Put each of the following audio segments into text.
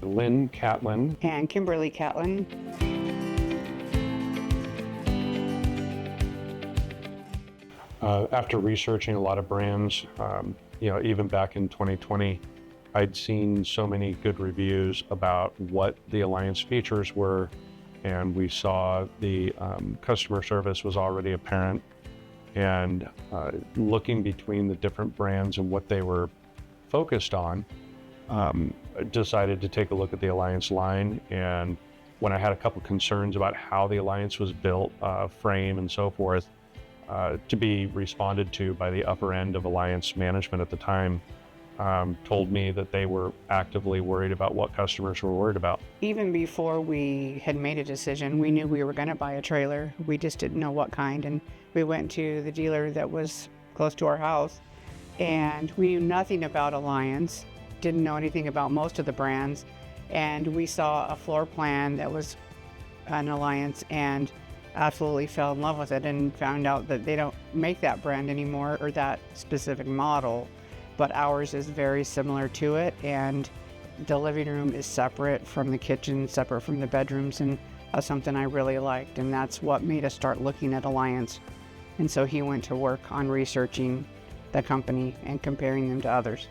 Lynn Catlin. And Kimberly Catlin. After researching a lot of brands, even back in 2020, I'd seen so many good reviews about what the Alliance features were, and we saw the customer service was already apparent. And looking between the different brands and what they were focused on, decided to take a look at the Alliance line. And when I had a couple concerns about how the Alliance was built, frame and so forth, to be responded to by the upper end of Alliance management at the time, told me that they were actively worried about what customers were worried about. Even before we had made a decision, we knew we were going to buy a trailer. We just didn't know what kind. And we went to the dealer that was close to our house, and we knew nothing about Alliance, didn't know anything about most of the brands. And we saw a floor plan that was an Alliance and absolutely fell in love with it, and found out that they don't make that brand anymore or that specific model, but ours is very similar to it. And the living room is separate from the kitchen, separate from the bedrooms, and that's something I really liked, and that's what made us start looking at Alliance. And so he went to work on researching the company and comparing them to others.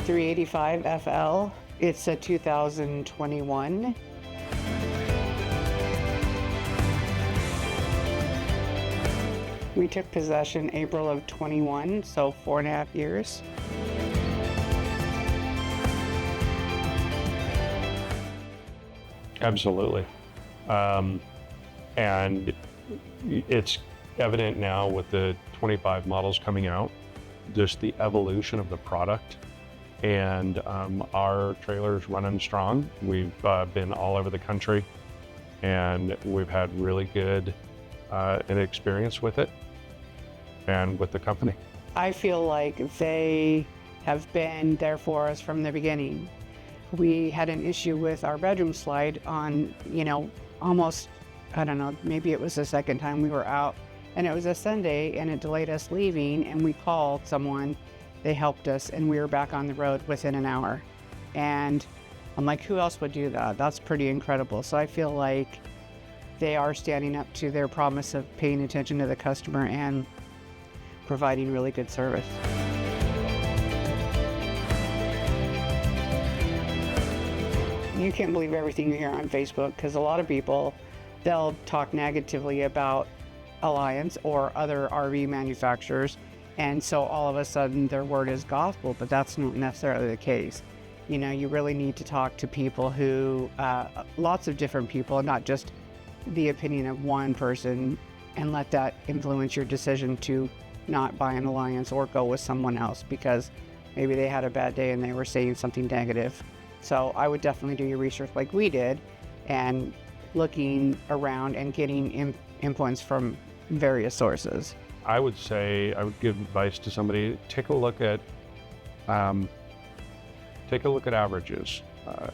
.385 FL. It's a 2021. We took possession April of 21, so 4.5 years. Absolutely. And it's evident now with the 25 models coming out, just the evolution of the product. And our trailer's running strong. We've been all over the country, and we've had really good an experience with it and with the company. I feel like they have been there for us from the beginning. We had an issue with our bedroom slide on, almost, I don't know, maybe it was the second time we were out, and it was a Sunday, and it delayed us leaving, and we called someone. They helped us, and we were back on the road within an hour. And I'm like, who else would do that? That's pretty incredible. So I feel like they are standing up to their promise of paying attention to the customer and providing really good service. You can't believe everything you hear on Facebook, because a lot of people, they'll talk negatively about Alliance or other RV manufacturers. And so all of a sudden their word is gospel, but that's not necessarily the case. You really need to talk to people who, lots of different people, not just the opinion of one person, and let that influence your decision to not buy an Alliance or go with someone else because maybe they had a bad day and they were saying something negative. So I would definitely do your research like we did, and looking around and getting influence from various sources. I would say, I would give advice to somebody, take a look at averages.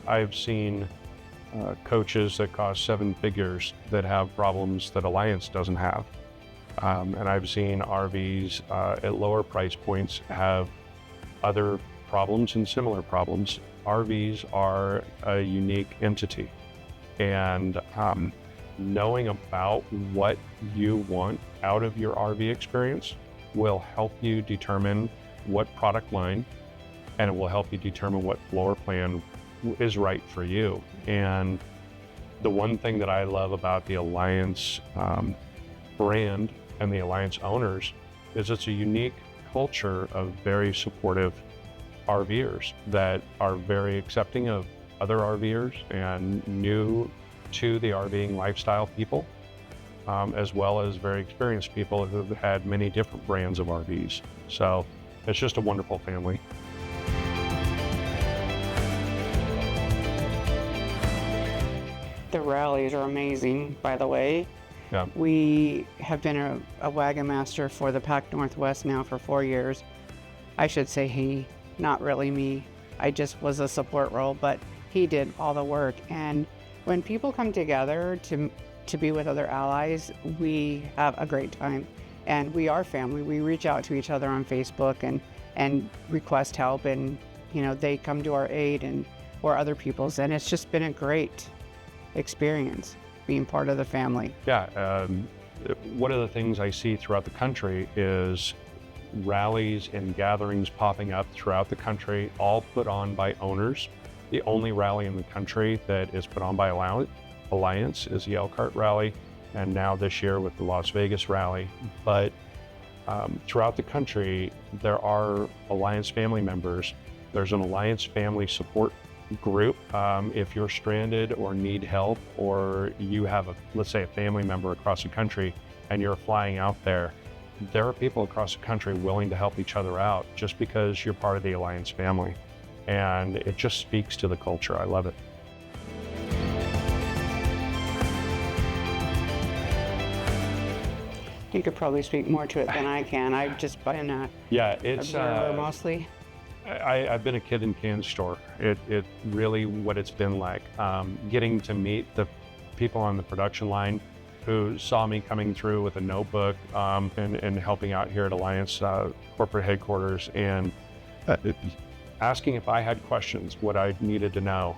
I've seen coaches that cost 7 figures that have problems that Alliance doesn't have. And I've seen RVs at lower price points have other problems and similar problems. RVs are a unique entity, and knowing about what you want out of your RV experience will help you determine what product line, and it will help you determine what floor plan is right for you. And the one thing that I love about the Alliance brand and the Alliance owners is it's a unique culture of very supportive RVers that are very accepting of other RVers and new to the RVing lifestyle people, as well as very experienced people who have had many different brands of RVs. So it's just a wonderful family. The rallies are amazing, by the way. Yeah. We have been a wagon master for the Pac Northwest now for 4 years. I should say he, not really me. I just was a support role, but He did all the work. And when people come together to be with other allies, we have a great time. And we are family. We reach out to each other on Facebook and request help, and they come to our aid or other people's, and it's just been a great experience being part of the family. Yeah, one of the things I see throughout the country is rallies and gatherings popping up throughout the country, all put on by owners. The only rally in the country that is put on by Alliance is the Elkhart Rally, and now this year with the Las Vegas Rally. But throughout the country, there are Alliance family members. There's an Alliance family support group. If you're stranded or need help, or you have let's say a family member across the country and you're flying out there are people across the country willing to help each other out just because you're part of the Alliance family. And it just speaks to the culture. I love it. You could probably speak more to it than I can. I've just been a observer mostly. I've been a kid in can store. It really what it's been like. Getting to meet the people on the production line who saw me coming through with a notebook and helping out here at Alliance corporate headquarters, and asking if I had questions, what I needed to know,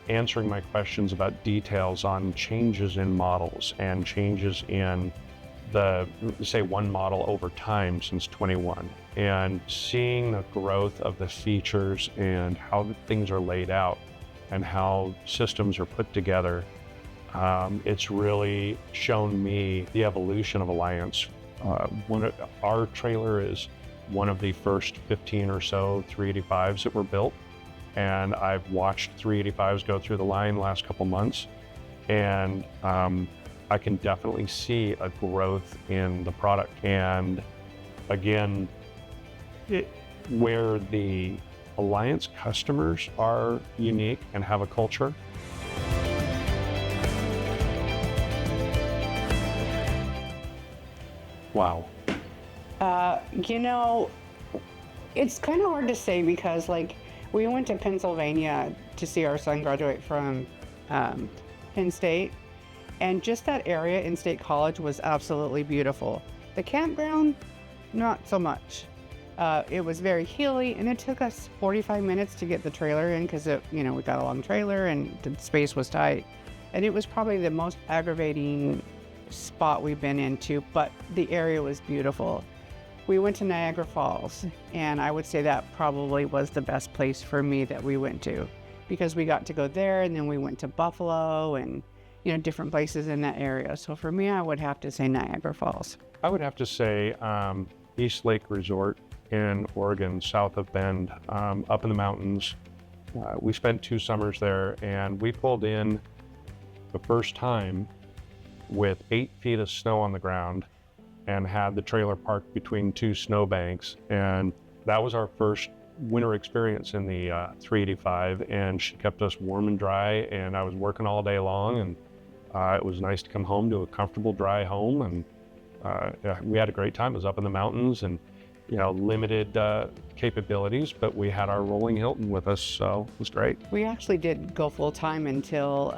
answering my questions about details on changes in models and changes in say one model over time since 21, and seeing the growth of the features and how the things are laid out and how systems are put together. It's really shown me the evolution of Alliance. Our trailer is one of the first 15 or so 385s that were built, and I've watched 385s go through the line the last couple months, and I can definitely see a growth in the product. And again, where the Alliance customers are unique and have a culture. Wow. It's kind of hard to say because we went to Pennsylvania to see our son graduate from Penn State. And just that area in State College was absolutely beautiful. The campground, not so much. It was very hilly, and it took us 45 minutes to get the trailer in because we got a long trailer and the space was tight. And it was probably the most aggravating spot we've been into, but the area was beautiful. We went to Niagara Falls, and I would say that probably was the best place for me that we went to, because we got to go there, and then we went to Buffalo and different places in that area. So for me, I would have to say Niagara Falls. I would have to say East Lake Resort in Oregon, south of Bend, up in the mountains. We spent 2 summers there, and we pulled in the first time with 8 feet of snow on the ground and had the trailer parked between 2 snowbanks. And that was our first winter experience in the 385, and she kept us warm and dry, and I was working all day long, and it was nice to come home to a comfortable, dry home, and we had a great time. It was up in the mountains and limited capabilities, but we had our rolling Hilton with us, so it was great. We actually did go full time until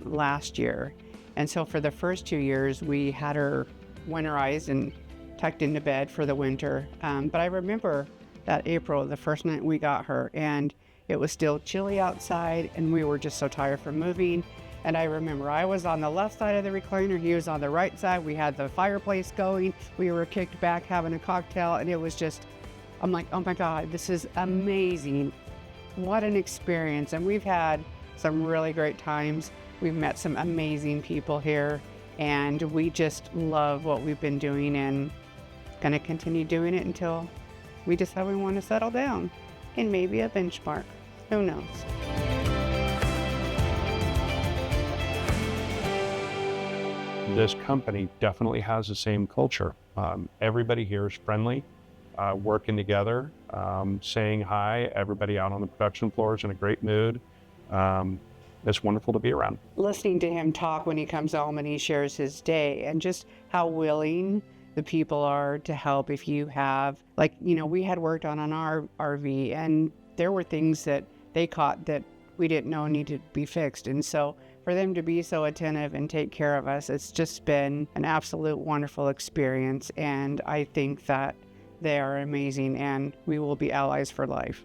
last year, and so for the first 2 years we had her winterized and tucked into bed for the winter. But I remember that April, the first night we got her, and it was still chilly outside, and we were just so tired from moving. And I remember I was on the left side of the recliner, he was on the right side. We had the fireplace going, we were kicked back having a cocktail, and it was just, I'm like, oh my God, this is amazing. What an experience. And we've had some really great times. We've met some amazing people here, and we just love what we've been doing and gonna continue doing it until we decide we want to settle down and maybe a benchmark. Who knows? This company definitely has the same culture. Everybody here is friendly, working together, saying hi. Everybody out on the production floor is in a great mood. It's wonderful to be around. Listening to him talk when he comes home and he shares his day, and just how willing the people are to help. If you have, we had worked on an RV, and there were things that they caught that we didn't know needed to be fixed. And so for them to be so attentive and take care of us, it's just been an absolute wonderful experience. And I think that they are amazing, and we will be allies for life.